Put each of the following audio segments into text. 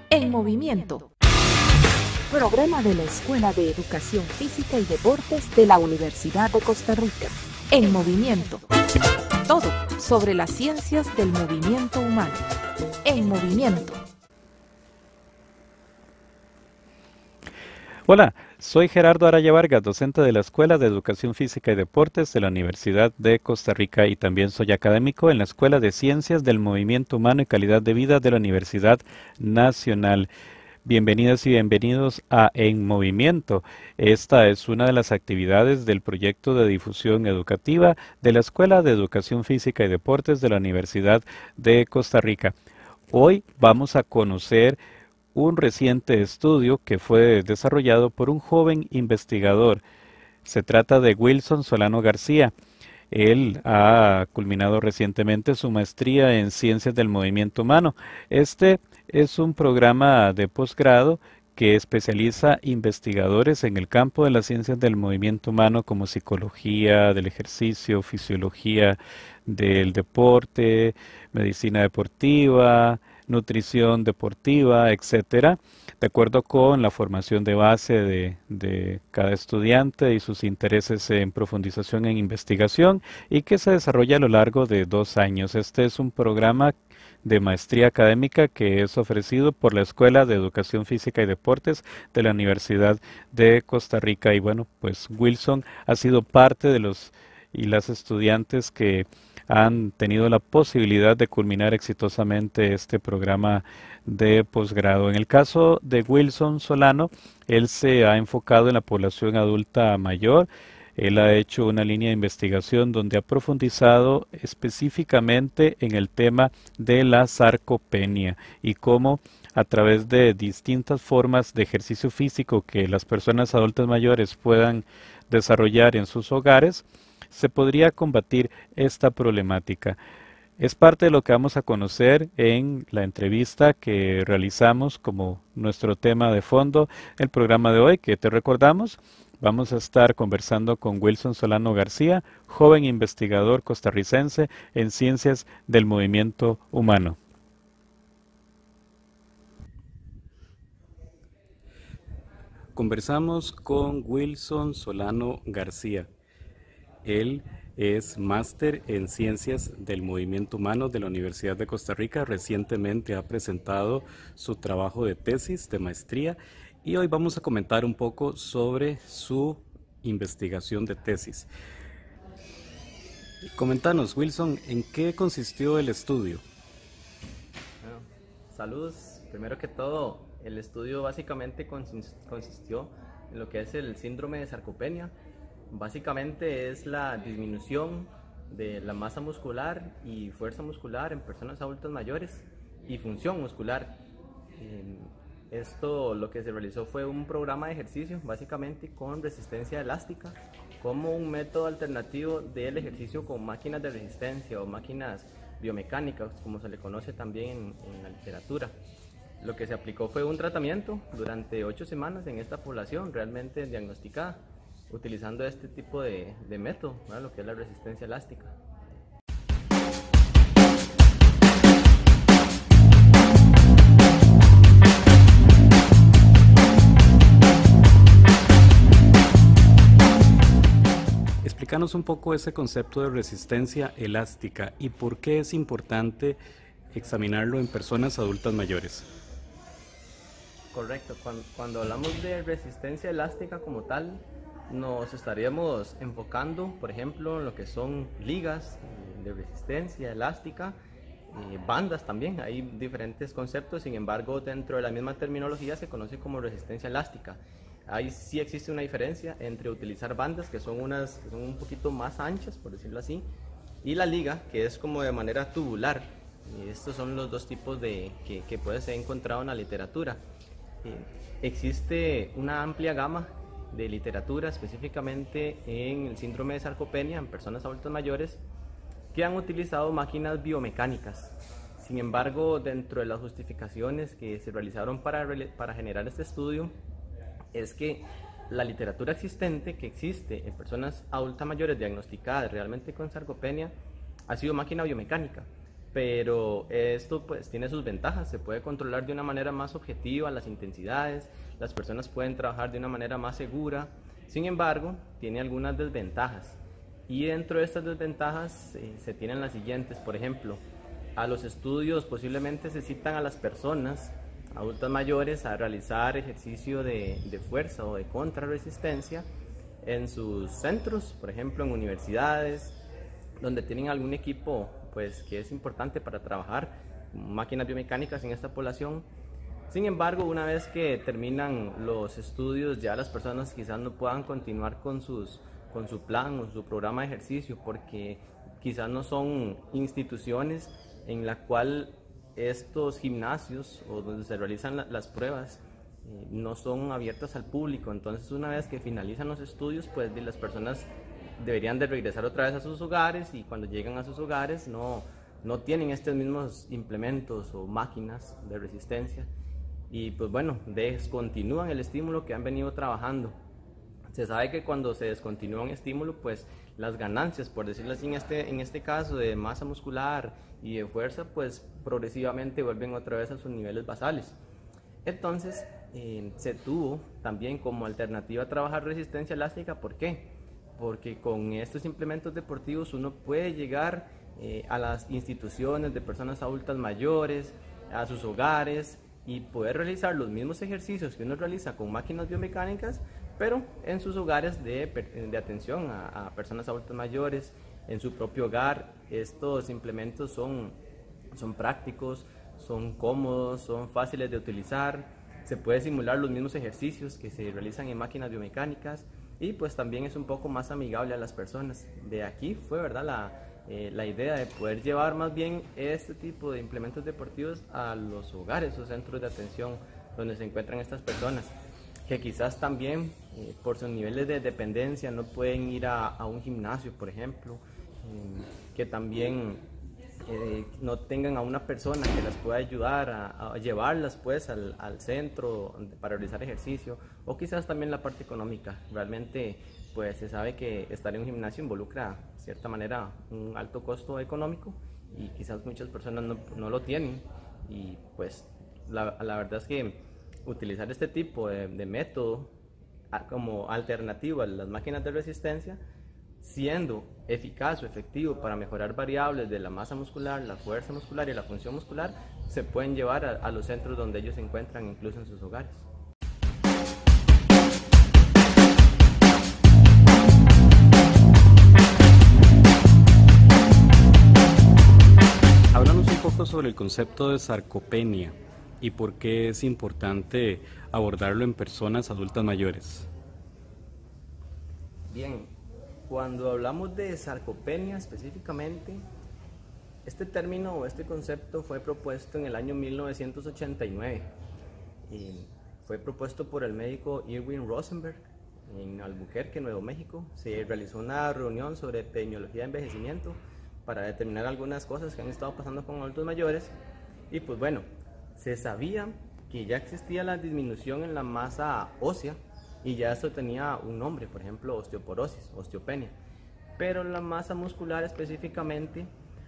En movimiento. Programa de la Escuela de Educación Física y Deportes de la Universidad de Costa Rica. En movimiento. Todo sobre las ciencias del movimiento humano. En movimiento. Hola, soy Gerardo Araya Vargas, docente de la Escuela de Educación Física y Deportes de la Universidad de Costa Rica y también soy académico en la Escuela de Ciencias del Movimiento Humano y Calidad de Vida de la Universidad Nacional. Bienvenidas y bienvenidos a En Movimiento. Esta es una de las actividades del proyecto de difusión educativa de la Escuela de Educación Física y Deportes de la Universidad de Costa Rica. Hoy vamos a conocer un reciente estudio que fue desarrollado por un joven investigador. Se trata de Wilson Solano García. Él ha culminado recientemente su maestría en Ciencias del Movimiento Humano. Este es un programa de posgrado que especializa investigadores en el campo de las ciencias del movimiento humano como psicología del ejercicio, fisiología del deporte, medicina deportiva, nutrición deportiva, etcétera, de acuerdo con la formación de base de cada estudiante y sus intereses en profundización en investigación y que se desarrolla a lo largo de 2 años. Este es un programa de maestría académica que es ofrecido por la Escuela de Educación Física y Deportes de la Universidad de Costa Rica. Y bueno, pues Wilson ha sido parte de los y las estudiantes que han tenido la posibilidad de culminar exitosamente este programa de posgrado. En el caso de Wilson Solano, él se ha enfocado en la población adulta mayor. Él ha hecho una línea de investigación donde ha profundizado específicamente en el tema de la sarcopenia y cómo a través de distintas formas de ejercicio físico que las personas adultas mayores puedan desarrollar en sus hogares, se podría combatir esta problemática. Es parte de lo que vamos a conocer en la entrevista que realizamos como nuestro tema de fondo el programa de hoy, que te recordamos. Vamos a estar conversando con Wilson Solano García, joven investigador costarricense en ciencias del movimiento humano. Conversamos con Wilson Solano García. Él es máster en Ciencias del Movimiento Humano de la Universidad de Costa Rica. Recientemente ha presentado su trabajo de tesis de maestría y hoy vamos a comentar un poco sobre su investigación de tesis. Coméntanos, Wilson, ¿en qué consistió el estudio? Bueno, saludos. Primero que todo, el estudio básicamente consistió en lo que es el síndrome de sarcopenia. Básicamente es la disminución de la masa muscular y fuerza muscular en personas adultas mayores y función muscular. Esto lo que se realizó fue un programa de ejercicio básicamente con resistencia elástica como un método alternativo del ejercicio con máquinas de resistencia o máquinas biomecánicas, como se le conoce también en la literatura. Lo que se aplicó fue un tratamiento durante 8 semanas en esta población realmente diagnosticada, utilizando este tipo de método, ¿verdad? Lo que es la resistencia elástica. Explícanos un poco ese concepto de resistencia elástica y por qué es importante examinarlo en personas adultas mayores. Correcto, cuando hablamos de resistencia elástica como tal, nos estaríamos enfocando, por ejemplo, en lo que son ligas de resistencia elástica, bandas también. Hay diferentes conceptos, sin embargo, dentro de la misma terminología se conoce como resistencia elástica. Ahí sí existe una diferencia entre utilizar bandas, que son un poquito más anchas, por decirlo así, y la liga, que es como de manera tubular. Estos son los dos tipos que puede ser encontrado en la literatura. Existe una amplia gama de literatura, específicamente en el síndrome de sarcopenia en personas adultas mayores, que han utilizado máquinas biomecánicas. Sin embargo, dentro de las justificaciones que se realizaron para generar este estudio, es que la literatura existente que existe en personas adultas mayores diagnosticadas realmente con sarcopenia ha sido máquina biomecánica, pero esto pues tiene sus ventajas, se puede controlar de una manera más objetiva las intensidades, las personas pueden trabajar de una manera más segura. Sin embargo, tiene algunas desventajas, y dentro de estas desventajas se tienen las siguientes. Por ejemplo, a los estudios posiblemente se citan a las personas adultas mayores a realizar ejercicio de fuerza o de contrarresistencia en sus centros, por ejemplo en universidades, donde tienen algún equipo pues que es importante para trabajar máquinas biomecánicas en esta población. Sin embargo, una vez que terminan los estudios, ya las personas quizás no puedan continuar con su plan o su programa de ejercicio, porque quizás no son instituciones en la cual estos gimnasios o donde se realizan las pruebas no son abiertas al público. Entonces, una vez que finalizan los estudios, pues las personas deberían de regresar otra vez a sus hogares, y cuando llegan a sus hogares no tienen estos mismos implementos o máquinas de resistencia, y pues bueno, descontinúan el estímulo que han venido trabajando. Se sabe que cuando se descontinúa un estímulo, pues las ganancias, por decirlo así, en este caso de masa muscular y de fuerza, pues progresivamente vuelven otra vez a sus niveles basales. Entonces se tuvo también como alternativa a trabajar resistencia elástica. ¿Por qué? Porque con estos implementos deportivos uno puede llegar a las instituciones de personas adultas mayores, a sus hogares, y poder realizar los mismos ejercicios que uno realiza con máquinas biomecánicas, pero en sus hogares de atención a personas adultas mayores, en su propio hogar. Estos implementos son prácticos, son cómodos, son fáciles de utilizar, se puede simular los mismos ejercicios que se realizan en máquinas biomecánicas, y pues también es un poco más amigable a las personas. De aquí fue, ¿verdad?, la idea de poder llevar más bien este tipo de implementos deportivos a los hogares o centros de atención donde se encuentran estas personas, que quizás también por sus niveles de dependencia no pueden ir a un gimnasio, por ejemplo, que también no tengan a una persona que las pueda ayudar a llevarlas pues al centro para realizar ejercicio, o quizás también la parte económica. Realmente pues se sabe que estar en un gimnasio involucra de cierta manera un alto costo económico, y quizás muchas personas no lo tienen, y pues la verdad es que utilizar este tipo de método como alternativa a las máquinas de resistencia, siendo eficaz o efectivo para mejorar variables de la masa muscular, la fuerza muscular y la función muscular, se pueden llevar a los centros donde ellos se encuentran, incluso en sus hogares. Háblanos un poco sobre el concepto de sarcopenia y por qué es importante abordarlo en personas adultas mayores. Bien, cuando hablamos de sarcopenia específicamente, este término o este concepto fue propuesto en el año 1989 y fue propuesto por el médico Irwin Rosenberg en Albuquerque, Nuevo México. Se realizó una reunión sobre epidemiología de envejecimiento para determinar algunas cosas que han estado pasando con adultos mayores, y pues bueno, se sabía que ya existía la disminución en la masa ósea, y ya esto tenía un nombre, por ejemplo osteoporosis, osteopenia, pero la masa muscular específicamente,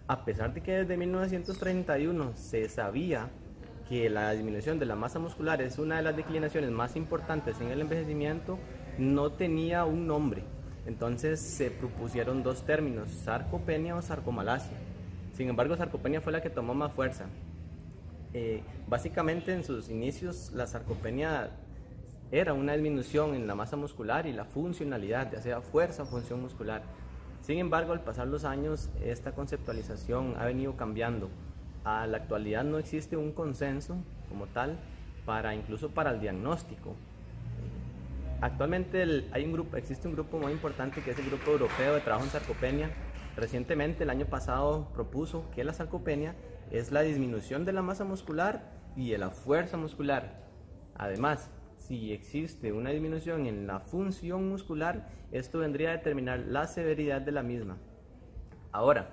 a pesar de que desde 1931 se sabía que la disminución de la masa muscular es una de las declinaciones más importantes en el envejecimiento, no tenía un nombre. Entonces se propusieron dos términos, sarcopenia o sarcomalacia. Sin embargo, sarcopenia fue la que tomó más fuerza. Básicamente en sus inicios la sarcopenia era una disminución en la masa muscular y la funcionalidad, ya sea fuerza o función muscular. Sin embargo, al pasar los años, esta conceptualización ha venido cambiando. A la actualidad no existe un consenso como tal incluso para el diagnóstico. Actualmente existe un grupo muy importante que es el Grupo Europeo de Trabajo en Sarcopenia. Recientemente, el año pasado, propuso que la sarcopenia es la disminución de la masa muscular y de la fuerza muscular. Además, si existe una disminución en la función muscular, esto vendría a determinar la severidad de la misma. Ahora,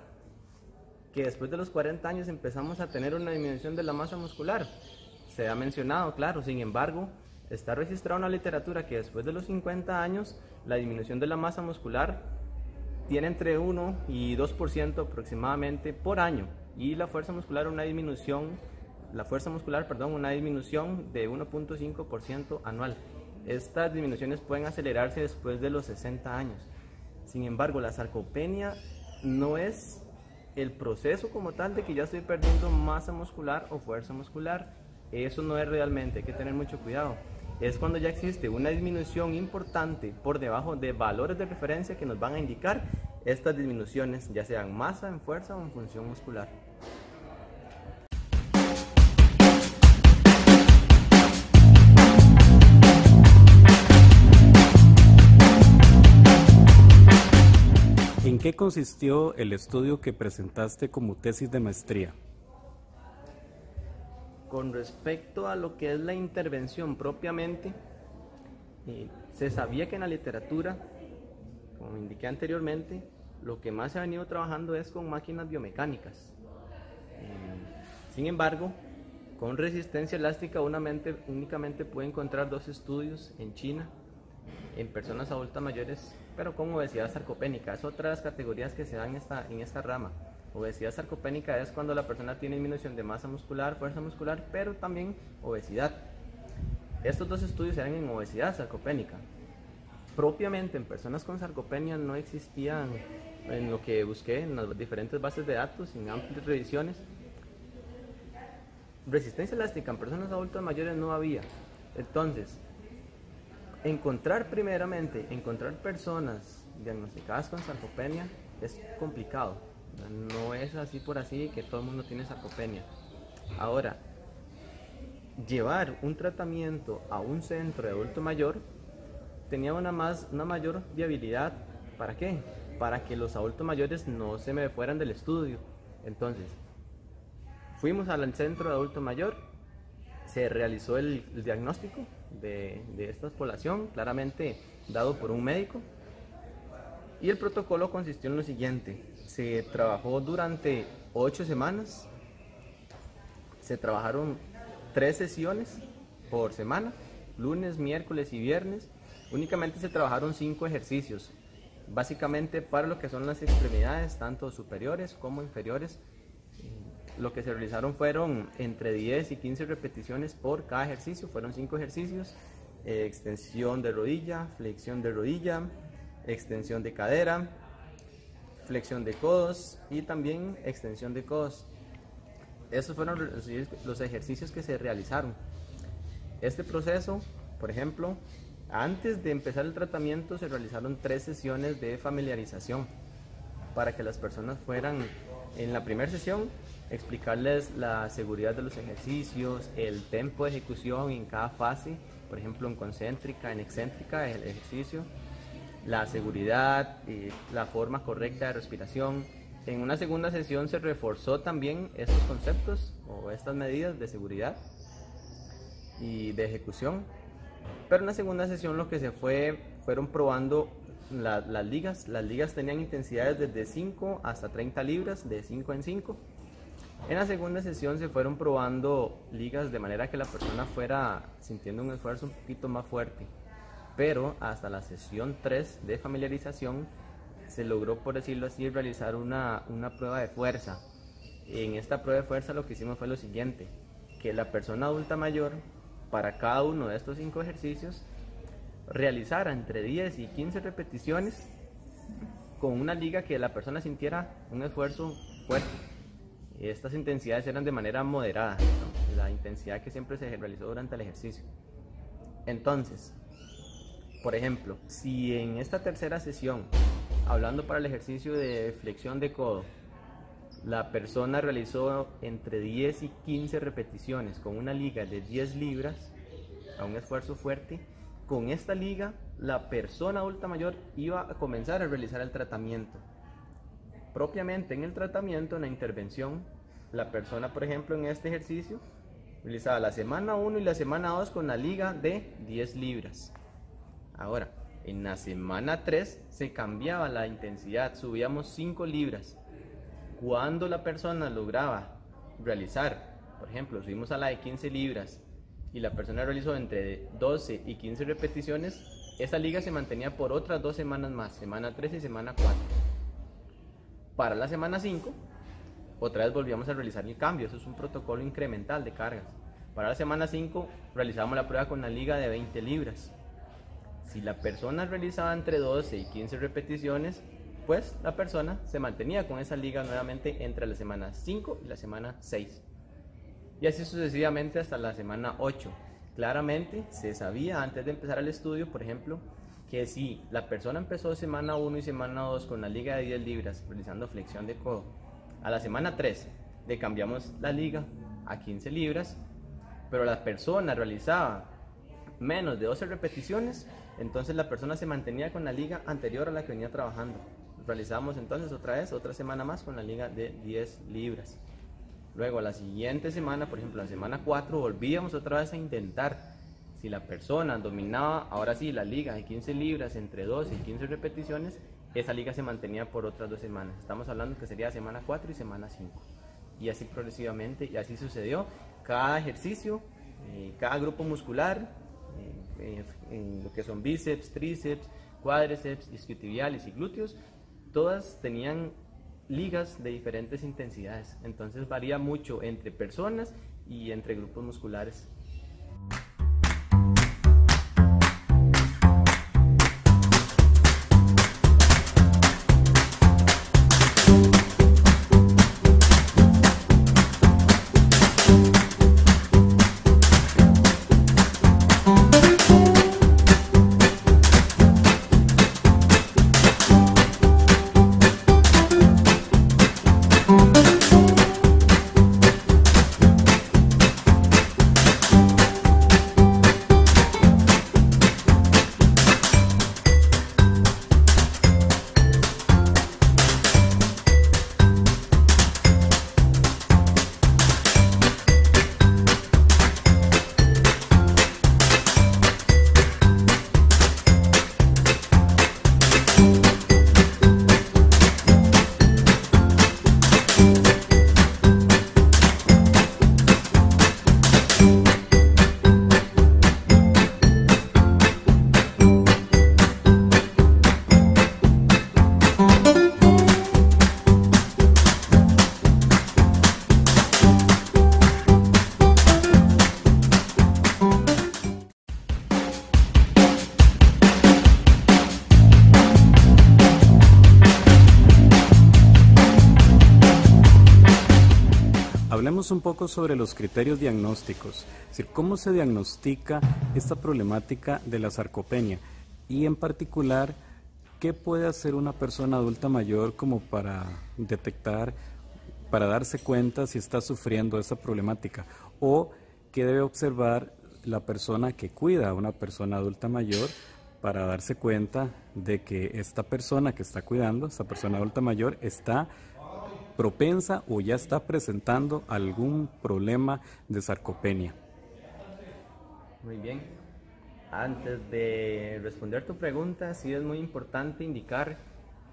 que después de los 40 años empezamos a tener una disminución de la masa muscular, se ha mencionado, claro. Sin embargo, está registrada una literatura que después de los 50 años la disminución de la masa muscular tiene entre 1 y 2% aproximadamente por año, y la fuerza muscular una disminución de 1.5% anual. Estas disminuciones pueden acelerarse después de los 60 años. Sin embargo, la sarcopenia no es el proceso como tal de que ya estoy perdiendo masa muscular o fuerza muscular. Eso no es realmente, hay que tener mucho cuidado. Es cuando ya existe una disminución importante por debajo de valores de referencia que nos van a indicar estas disminuciones, ya sean masa, en fuerza o en función muscular. ¿En qué consistió el estudio que presentaste como tesis de maestría? Con respecto a lo que es la intervención propiamente, se sabía que en la literatura, como indiqué anteriormente, lo que más se ha venido trabajando es con máquinas biomecánicas. Sin embargo, con resistencia elástica únicamente puede encontrar 2 estudios en China, en personas adultas mayores, pero con obesidad sarcopénica. Es otra de las categorías que se dan en esta rama. Obesidad sarcopénica es cuando la persona tiene disminución de masa muscular, fuerza muscular, pero también obesidad. Estos 2 estudios se dan en obesidad sarcopénica. Propiamente en personas con sarcopenia no existían, en lo que busqué en las diferentes bases de datos, en amplias revisiones. Resistencia elástica en personas adultas mayores no había. Entonces, encontrar personas diagnosticadas con sarcopenia es complicado. No es así por así que todo el mundo tiene sarcopenia. Ahora, llevar un tratamiento a un centro de adulto mayor tenía una mayor viabilidad. ¿Para qué? Para que los adultos mayores no se me fueran del estudio. Entonces, fuimos al centro de adulto mayor, se realizó el diagnóstico de esta población, claramente dado por un médico, y el protocolo consistió en lo siguiente: se trabajó durante 8 semanas, se trabajaron 3 sesiones por semana, lunes, miércoles y viernes. Únicamente se trabajaron 5 ejercicios, básicamente para lo que son las extremidades, tanto superiores como inferiores. Lo que se realizaron fueron entre 10 y 15 repeticiones por cada ejercicio, fueron 5 ejercicios: extensión de rodilla, flexión de rodilla, extensión de cadera, flexión de codos y también extensión de codos. Esos fueron los ejercicios que se realizaron. Este proceso, por ejemplo, antes de empezar el tratamiento se realizaron 3 sesiones de familiarización para que las personas fueran, en la primera sesión, explicarles la seguridad de los ejercicios, el tiempo de ejecución en cada fase, por ejemplo en concéntrica, en excéntrica, el ejercicio, la seguridad, la forma correcta de respiración. En una segunda sesión se reforzó también estos conceptos o estas medidas de seguridad y de ejecución. Pero en la segunda sesión lo que se fueron probando las ligas. Las ligas tenían intensidades desde 5 hasta 30 libras, de 5 en 5. En la segunda sesión se fueron probando ligas de manera que la persona fuera sintiendo un esfuerzo un poquito más fuerte. Pero hasta la sesión 3 de familiarización se logró, por decirlo así, realizar una prueba de fuerza. En esta prueba de fuerza lo que hicimos fue lo siguiente: que la persona adulta mayor, para cada uno de estos 5 ejercicios, realizara entre 10 y 15 repeticiones con una liga que la persona sintiera un esfuerzo fuerte. Estas intensidades eran de manera moderada, ¿no? La intensidad que siempre se realizó durante el ejercicio. Entonces, por ejemplo, si en esta tercera sesión, hablando para el ejercicio de flexión de codo, la persona realizó entre 10 y 15 repeticiones con una liga de 10 libras a un esfuerzo fuerte, con esta liga la persona adulta mayor iba a comenzar a realizar el tratamiento. Propiamente en el tratamiento, en la intervención, la persona, por ejemplo, en este ejercicio realizaba la semana 1 y la semana 2 con la liga de 10 libras. Ahora, en la semana 3 se cambiaba la intensidad, subíamos 5 libras. Cuando la persona lograba realizar, por ejemplo, subimos a la de 15 libras y la persona realizó entre 12 y 15 repeticiones, esa liga se mantenía por otras 2 semanas más, semana 3 y semana 4. Para la semana 5, otra vez volvíamos a realizar el cambio. Eso es un protocolo incremental de cargas. Para la semana 5 realizábamos la prueba con una liga de 20 libras. Si la persona realizaba entre 12 y 15 repeticiones, pues la persona se mantenía con esa liga nuevamente entre la semana 5 y la semana 6. Y así sucesivamente hasta la semana 8. Claramente se sabía antes de empezar el estudio, por ejemplo, que si la persona empezó semana 1 y semana 2 con la liga de 10 libras realizando flexión de codo, a la semana 3 le cambiamos la liga a 15 libras, pero la persona realizaba menos de 12 repeticiones, entonces la persona se mantenía con la liga anterior a la que venía trabajando. Realizamos entonces otra semana más con la liga de 10 libras. Luego a la siguiente semana, por ejemplo la semana 4, volvíamos otra vez a intentar. Si la persona dominaba ahora sí la liga de 15 libras entre 12 y 15 repeticiones, esa liga se mantenía por otras 2 semanas. Estamos hablando que sería semana 4 y semana 5. Y así progresivamente, y así sucedió. Cada ejercicio, cada grupo muscular, en lo que son bíceps, tríceps, cuádriceps, isquiotibiales y glúteos, todas tenían ligas de diferentes intensidades. Entonces varía mucho entre personas y entre grupos musculares. Hablemos un poco sobre los criterios diagnósticos, es decir, cómo se diagnostica esta problemática de la sarcopenia y en particular, qué puede hacer una persona adulta mayor como para detectar, para darse cuenta si está sufriendo esa problemática, o qué debe observar la persona que cuida a una persona adulta mayor para darse cuenta de que esta persona que está cuidando, esta persona adulta mayor, está propensa o ya está presentando algún problema de sarcopenia. Muy bien. Antes de responder tu pregunta, sí es muy importante indicar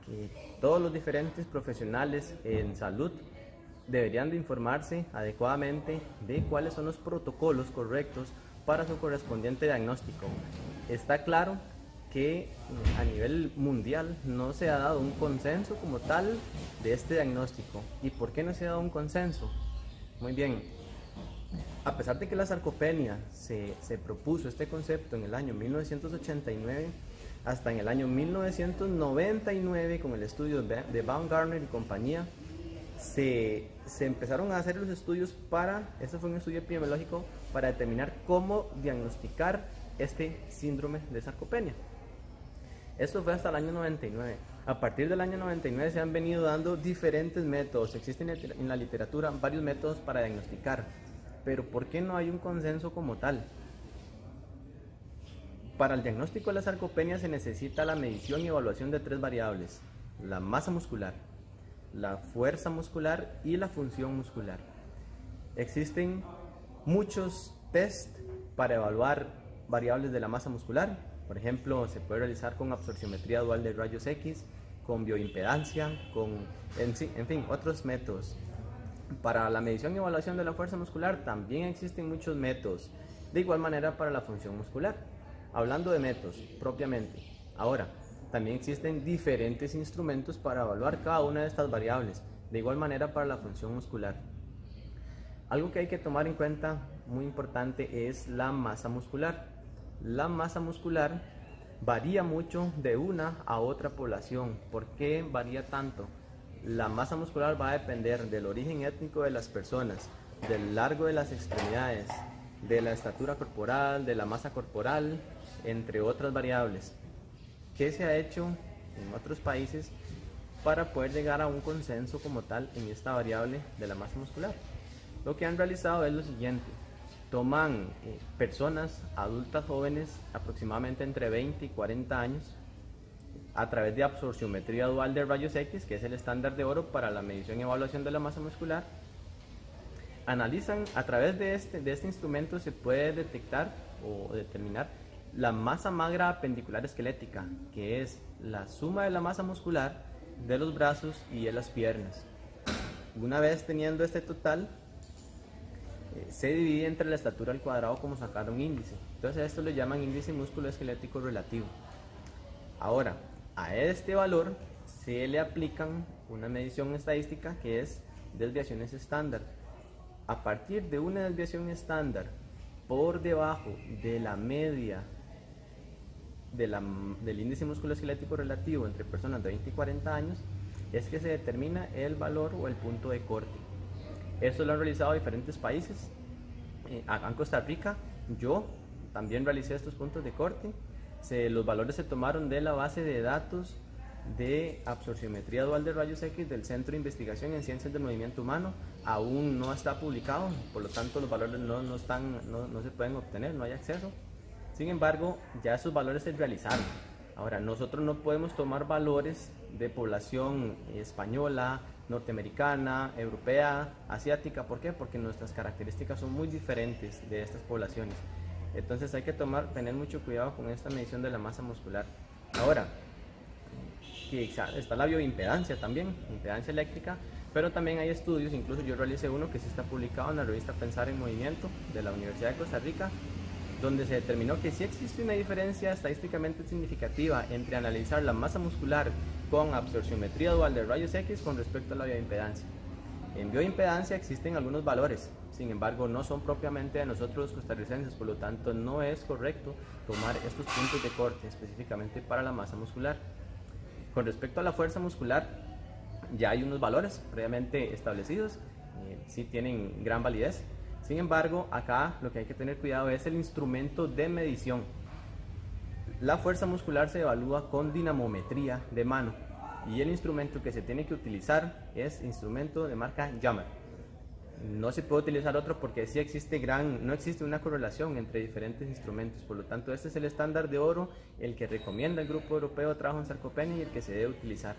que todos los diferentes profesionales en salud deberían de informarse adecuadamente de cuáles son los protocolos correctos para su correspondiente diagnóstico. Está claro que a nivel mundial no se ha dado un consenso como tal de este diagnóstico. ¿Y por qué no se ha dado un consenso? Muy bien, a pesar de que la sarcopenia se propuso este concepto en el año 1989, hasta en el año 1999 con el estudio de Baumgartner y compañía, se empezaron a hacer los estudios este fue un estudio epidemiológico para determinar cómo diagnosticar este síndrome de sarcopenia. Esto fue hasta el año 99. A partir del año 99 se han venido dando diferentes métodos. Existen en la literatura varios métodos para diagnosticar. Pero ¿por qué no hay un consenso como tal? Para el diagnóstico de la sarcopenia se necesita la medición y evaluación de 3 variables: la masa muscular, la fuerza muscular y la función muscular. Existen muchos test para evaluar variables de la masa muscular. Por ejemplo, se puede realizar con absorciometría dual de rayos X, con bioimpedancia, en fin, otros métodos. Para la medición y evaluación de la fuerza muscular también existen muchos métodos. De igual manera para la función muscular. Hablando de métodos propiamente. Ahora, también existen diferentes instrumentos para evaluar cada una de estas variables, de igual manera para la función muscular. Algo que hay que tomar en cuenta, muy importante, es la masa muscular. La masa muscular varía mucho de una a otra población. ¿Por qué varía tanto? La masa muscular va a depender del origen étnico de las personas, del largo de las extremidades, de la estatura corporal, de la masa corporal, entre otras variables. ¿Qué se ha hecho en otros países para poder llegar a un consenso como tal en esta variable de la masa muscular? Lo que han realizado es lo siguiente: toman personas adultas jóvenes, aproximadamente entre 20 y 40 años, a través de absorciometría dual de rayos X, que es el estándar de oro para la medición y evaluación de la masa muscular. Analizan, a través de este instrumento se puede detectar o determinar la masa magra apendicular esquelética, que es la suma de la masa muscular de los brazos y de las piernas. Una vez teniendo este total, se divide entre la estatura al cuadrado como sacar un índice. Entonces a esto le llaman índice músculo esquelético relativo. Ahora, a este valor se le aplican una medición estadística que es desviaciones estándar. A partir de una desviación estándar por debajo de la media del índice músculo esquelético relativo entre personas de 20 y 40 años, es que se determina el valor o el punto de corte. Esto lo han realizado diferentes países. Acá en Costa Rica yo también realicé estos puntos de corte. Los valores se tomaron de la base de datos de absorciometría dual de rayos X del Centro de Investigación en Ciencias del Movimiento Humano. Aún no está publicado, por lo tanto los valores no se pueden obtener, no hay acceso. Sin embargo, ya esos valores se realizaron. Ahora, nosotros no podemos tomar valores de población española, norteamericana, europea, asiática. ¿Por qué? Porque nuestras características son muy diferentes de estas poblaciones. Entonces hay que tener mucho cuidado con esta medición de la masa muscular. Ahora, está la bioimpedancia también, impedancia eléctrica, pero también hay estudios, incluso yo realicé uno que sí está publicado en la revista Pensar en Movimiento de la Universidad de Costa Rica, donde se determinó que sí existe una diferencia estadísticamente significativa entre analizar la masa muscular con absorciometría dual de rayos X con respecto a la bioimpedancia. En bioimpedancia existen algunos valores, sin embargo no son propiamente de nosotros los costarricenses, por lo tanto no es correcto tomar estos puntos de corte específicamente para la masa muscular. Con respecto a la fuerza muscular, ya hay unos valores previamente establecidos, sí tienen gran validez. Sin embargo, acá lo que hay que tener cuidado es el instrumento de medición. La fuerza muscular se evalúa con dinamometría de mano y el instrumento que se tiene que utilizar es instrumento de marca Jammer. No se puede utilizar otro porque sí no existe una correlación entre diferentes instrumentos, por lo tanto este es el estándar de oro, el que recomienda el Grupo Europeo de Trabajo en Sarcopenia y el que se debe utilizar.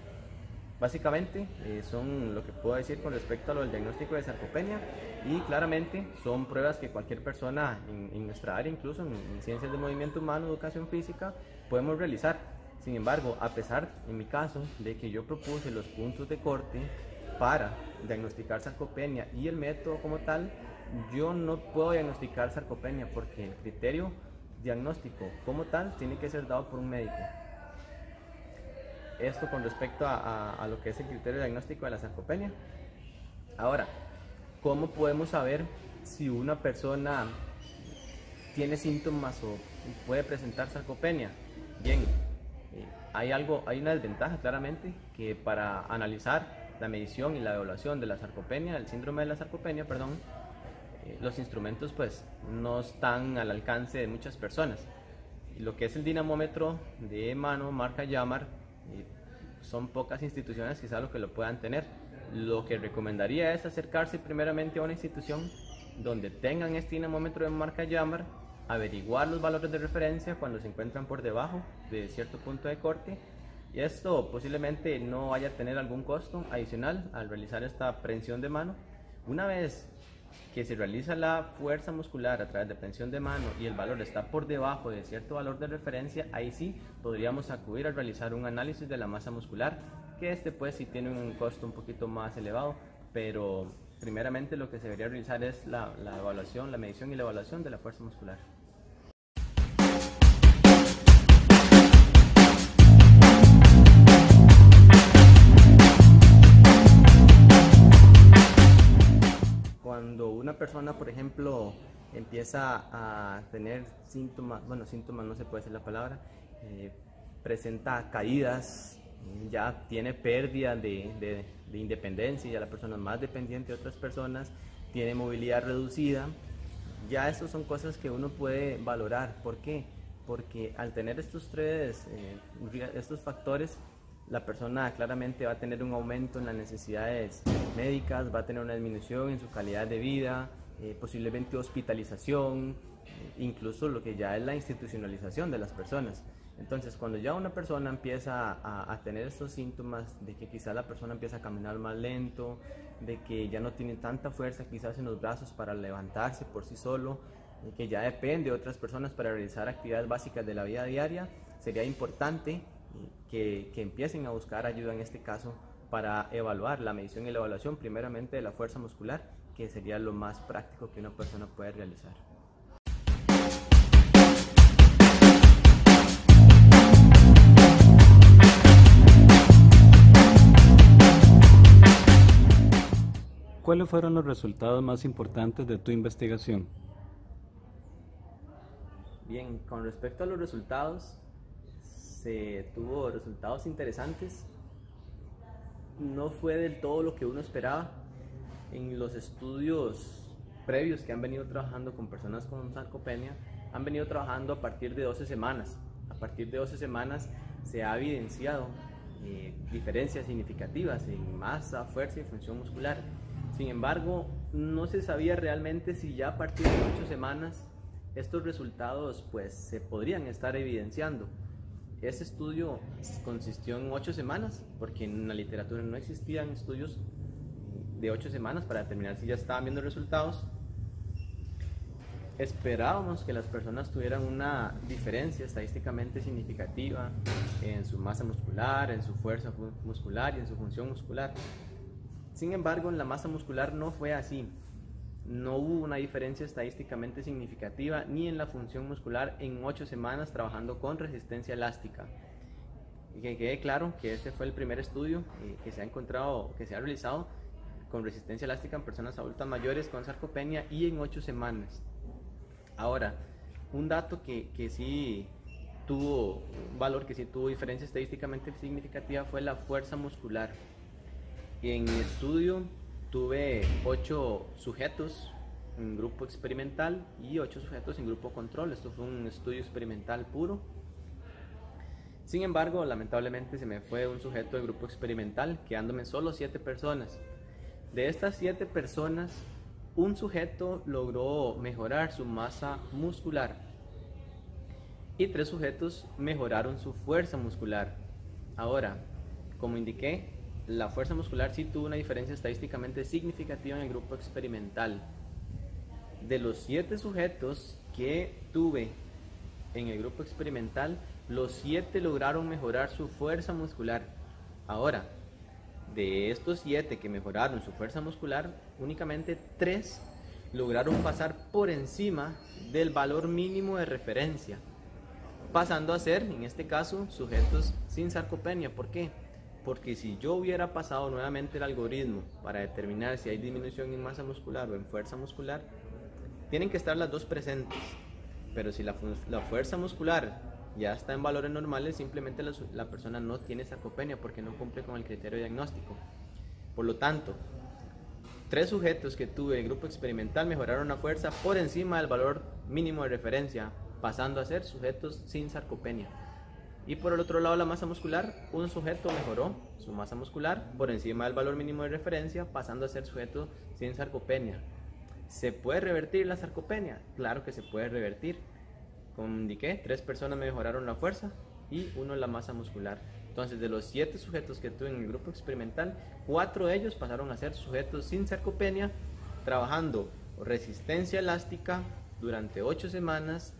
Básicamente son lo que puedo decir con respecto a lo del diagnóstico de sarcopenia, y claramente son pruebas que cualquier persona en nuestra área, incluso en ciencias del movimiento humano, educación física, podemos realizar. Sin embargo, a pesar, en mi caso, de que yo propuse los puntos de corte para diagnosticar sarcopenia y el método como tal, yo no puedo diagnosticar sarcopenia porque el criterio diagnóstico como tal tiene que ser dado por un médico. Esto con respecto a lo que es el criterio diagnóstico de la sarcopenia. Ahora, ¿cómo podemos saber si una persona tiene síntomas o puede presentar sarcopenia? Bien, hay una desventaja claramente, que para analizar la medición y la evaluación de la sarcopenia, del síndrome de la sarcopenia, los instrumentos pues no están al alcance de muchas personas. Lo que es el dinamómetro de mano marca Jammer, son pocas instituciones quizás lo que lo puedan tener. Lo que recomendaría es acercarse primeramente a una institución donde tengan este dinamómetro de marca Jammer, averiguar los valores de referencia cuando se encuentran por debajo de cierto punto de corte, y esto posiblemente no vaya a tener algún costo adicional al realizar esta aprehensión de mano. Una vez que se realiza la fuerza muscular a través de aprehensión de mano y el valor está por debajo de cierto valor de referencia, ahí sí podríamos acudir a realizar un análisis de la masa muscular, que pues sí tiene un costo un poquito más elevado, pero primeramente lo que se debería realizar es la evaluación, la medición y la evaluación de la fuerza muscular. cuando una persona, por ejemplo, empieza a tener síntomas, bueno, síntomas no se puede decir la palabra, presenta caídas, ya tiene pérdida de independencia, ya la persona es más dependiente de otras personas, tiene movilidad reducida, ya esas son cosas que uno puede valorar. ¿Por qué? Porque al tener estos estos factores, la persona claramente va a tener un aumento en las necesidades médicas, va a tener una disminución en su calidad de vida, posiblemente hospitalización, incluso lo que ya es la institucionalización de las personas. Entonces, cuando ya una persona empieza a tener estos síntomas de que quizás la persona empieza a caminar más lento, de que ya no tiene tanta fuerza quizás en los brazos para levantarse por sí solo, que ya depende de otras personas para realizar actividades básicas de la vida diaria, sería importante que empiecen a buscar ayuda en este caso para evaluar la medición y la evaluación primeramente de la fuerza muscular, que sería lo más práctico que una persona puede realizar. ¿Cuáles fueron los resultados más importantes de tu investigación? Bien, con respecto a los resultados, se tuvo resultados interesantes. No fue del todo lo que uno esperaba. En los estudios previos que han venido trabajando con personas con sarcopenia, han venido trabajando a partir de 12 semanas. A partir de 12 semanas se ha evidenciado diferencias significativas en masa, fuerza y función muscular. Sin embargo, no se sabía realmente si ya a partir de 8 semanas estos resultados pues se podrían estar evidenciando. Este estudio consistió en 8 semanas, porque en la literatura no existían estudios de 8 semanas para determinar si ya estaban viendo resultados. Esperábamos que las personas tuvieran una diferencia estadísticamente significativa en su masa muscular, en su fuerza muscular y en su función muscular. Sin embargo, en la masa muscular no fue así. No hubo una diferencia estadísticamente significativa ni en la función muscular en 8 semanas trabajando con resistencia elástica. Y que quede claro que este fue el primer estudio que se ha realizado con resistencia elástica en personas adultas mayores con sarcopenia y en 8 semanas. Ahora, un dato que sí tuvo un valor, que sí tuvo diferencia estadísticamente significativa, fue la fuerza muscular. En mi estudio tuve 8 sujetos en grupo experimental y 8 sujetos en grupo control. Esto fue un estudio experimental puro. Sin embargo, lamentablemente se me fue un sujeto de grupo experimental, quedándome solo 7 personas. De estas 7 personas, un sujeto logró mejorar su masa muscular y 3 sujetos mejoraron su fuerza muscular. Ahora, como indiqué, la fuerza muscular sí tuvo una diferencia estadísticamente significativa en el grupo experimental. De los 7 sujetos que tuve en el grupo experimental, los 7 lograron mejorar su fuerza muscular. Ahora, de estos 7 que mejoraron su fuerza muscular, únicamente 3 lograron pasar por encima del valor mínimo de referencia, pasando a ser, en este caso, sujetos sin sarcopenia. ¿Por qué? Porque si yo hubiera pasado nuevamente el algoritmo para determinar si hay disminución en masa muscular o en fuerza muscular, tienen que estar las dos presentes. Pero si la fuerza muscular ya está en valores normales, simplemente la persona no tiene sarcopenia porque no cumple con el criterio diagnóstico. Por lo tanto, 3 sujetos que tuve en grupo experimental mejoraron la fuerza por encima del valor mínimo de referencia, pasando a ser sujetos sin sarcopenia. Y por el otro lado, la masa muscular, un sujeto mejoró su masa muscular por encima del valor mínimo de referencia, pasando a ser sujeto sin sarcopenia. ¿Se puede revertir la sarcopenia? Claro que se puede revertir. Como indiqué, 3 personas mejoraron la fuerza y 1 la masa muscular. Entonces, de los 7 sujetos que tuve en el grupo experimental, 4 de ellos pasaron a ser sujetos sin sarcopenia, trabajando resistencia elástica durante 8 semanas,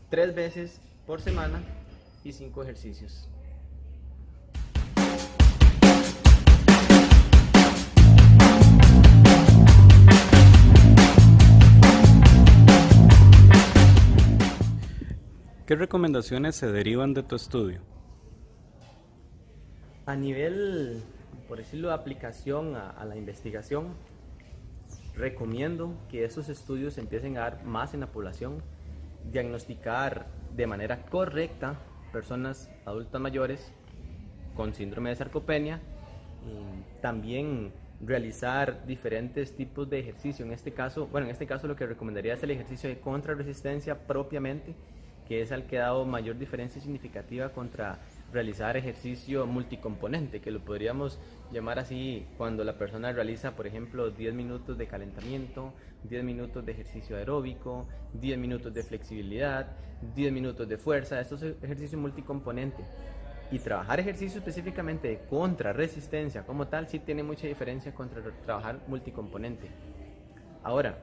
3 veces por semana y 5 ejercicios. ¿Qué recomendaciones se derivan de tu estudio? A nivel, por decirlo, de aplicación a la investigación, recomiendo que estos estudios se empiecen a dar más en la población, diagnosticar de manera correcta personas adultas mayores con síndrome de sarcopenia, también realizar diferentes tipos de ejercicio. En este caso lo que recomendaría es el ejercicio de contrarresistencia propiamente, que es el que ha dado mayor diferencia significativa contra realizar ejercicio multicomponente, que lo podríamos llamar así cuando la persona realiza, por ejemplo, 10 minutos de calentamiento, 10 minutos de ejercicio aeróbico, 10 minutos de flexibilidad, 10 minutos de fuerza. Esto es ejercicio multicomponente. Y trabajar ejercicio específicamente de contrarresistencia como tal sí tiene mucha diferencia contra trabajar multicomponente. Ahora,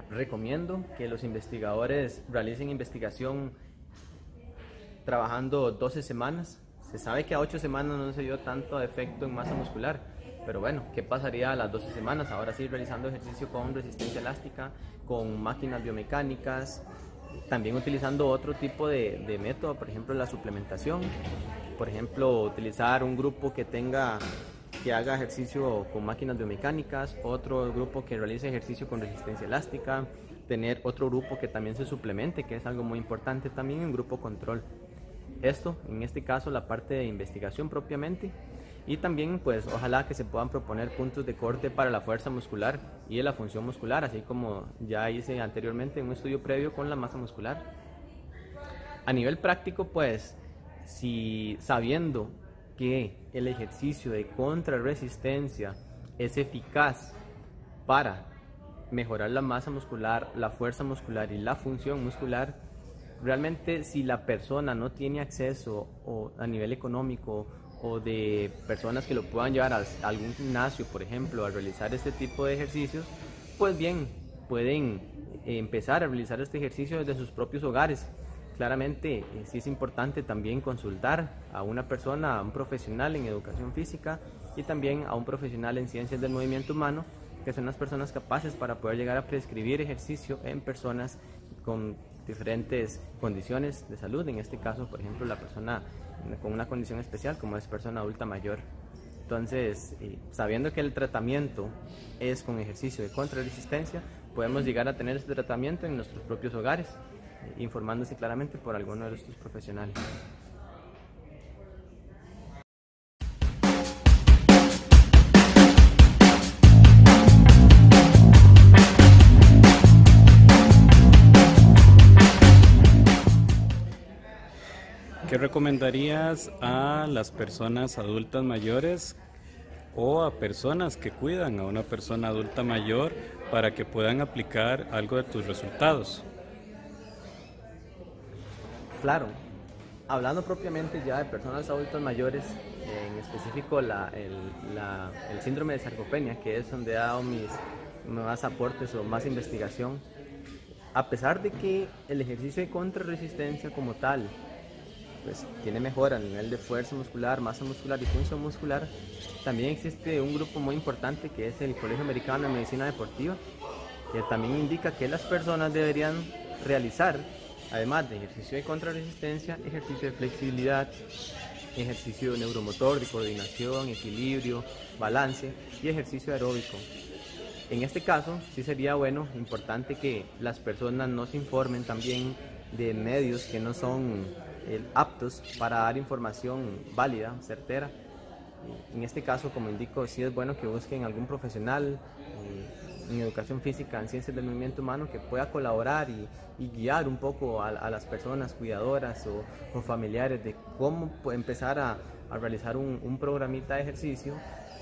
recomiendo que los investigadores realicen investigación trabajando 12 semanas. Se sabe que a 8 semanas no se dio tanto efecto en masa muscular, pero bueno, ¿qué pasaría a las 12 semanas? Ahora sí, realizando ejercicio con resistencia elástica, con máquinas biomecánicas, también utilizando otro tipo de método, por ejemplo la suplementación, por ejemplo utilizar un grupo que haga ejercicio con máquinas biomecánicas, otro grupo que realice ejercicio con resistencia elástica, tener otro grupo que también se suplemente, que es algo muy importante también, en grupo control. Esto, en este caso, la parte de investigación propiamente, y también pues ojalá que se puedan proponer puntos de corte para la fuerza muscular y de la función muscular, así como ya hice anteriormente en un estudio previo con la masa muscular. A nivel práctico, pues, si sabiendo que el ejercicio de contrarresistencia es eficaz para mejorar la masa muscular, la fuerza muscular y la función muscular, realmente si la persona no tiene acceso o a nivel económico o de personas que lo puedan llevar a algún gimnasio, por ejemplo, a realizar este tipo de ejercicios, pues bien, pueden empezar a realizar este ejercicio desde sus propios hogares. Claramente sí es importante también consultar a una persona, a un profesional en educación física y también a un profesional en ciencias del movimiento humano, que son las personas capaces para poder llegar a prescribir ejercicio en personas con diferentes condiciones de salud, en este caso, por ejemplo, la persona con una condición especial como es persona adulta mayor. Entonces, sabiendo que el tratamiento es con ejercicio de contrarresistencia, podemos llegar a tener este tratamiento en nuestros propios hogares, informándose claramente por alguno de estos profesionales. ¿Qué recomendarías a las personas adultas mayores o a personas que cuidan a una persona adulta mayor para que puedan aplicar algo de tus resultados? Claro, hablando propiamente ya de personas adultas mayores, en específico el síndrome de sarcopenia, que es donde he dado mis más aportes o más investigación, a pesar de que el ejercicio de contrarresistencia como tal pues tiene mejora a nivel de fuerza muscular, masa muscular y función muscular, también existe un grupo muy importante que es el Colegio Americano de Medicina Deportiva, que también indica que las personas deberían realizar, además de ejercicio de contrarresistencia, ejercicio de flexibilidad, ejercicio neuromotor, de coordinación, equilibrio, balance y ejercicio aeróbico. En este caso, sí sería importante que las personas no se informen también de medios que no son aptos para dar información válida, certera. En este caso, como indico, sí es bueno que busquen algún profesional en educación física, en ciencias del movimiento humano, que pueda colaborar y guiar un poco a las personas cuidadoras o familiares de cómo empezar a realizar un programita de ejercicio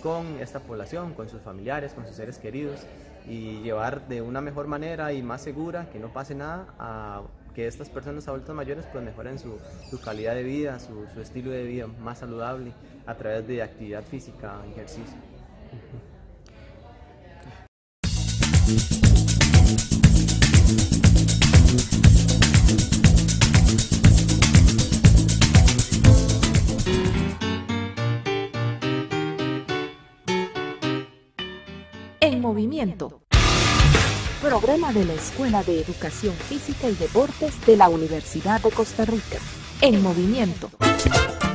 con esta población, con sus familiares, con sus seres queridos, y llevar de una mejor manera y más segura, que no pase nada, a que estas personas adultas mayores pues mejoren su calidad de vida, su estilo de vida más saludable a través de actividad física, ejercicio. En movimiento. Programa de la Escuela de Educación Física y Deportes de la Universidad de Costa Rica. En movimiento.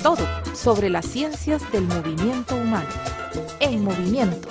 Todo sobre las ciencias del movimiento humano. En movimiento.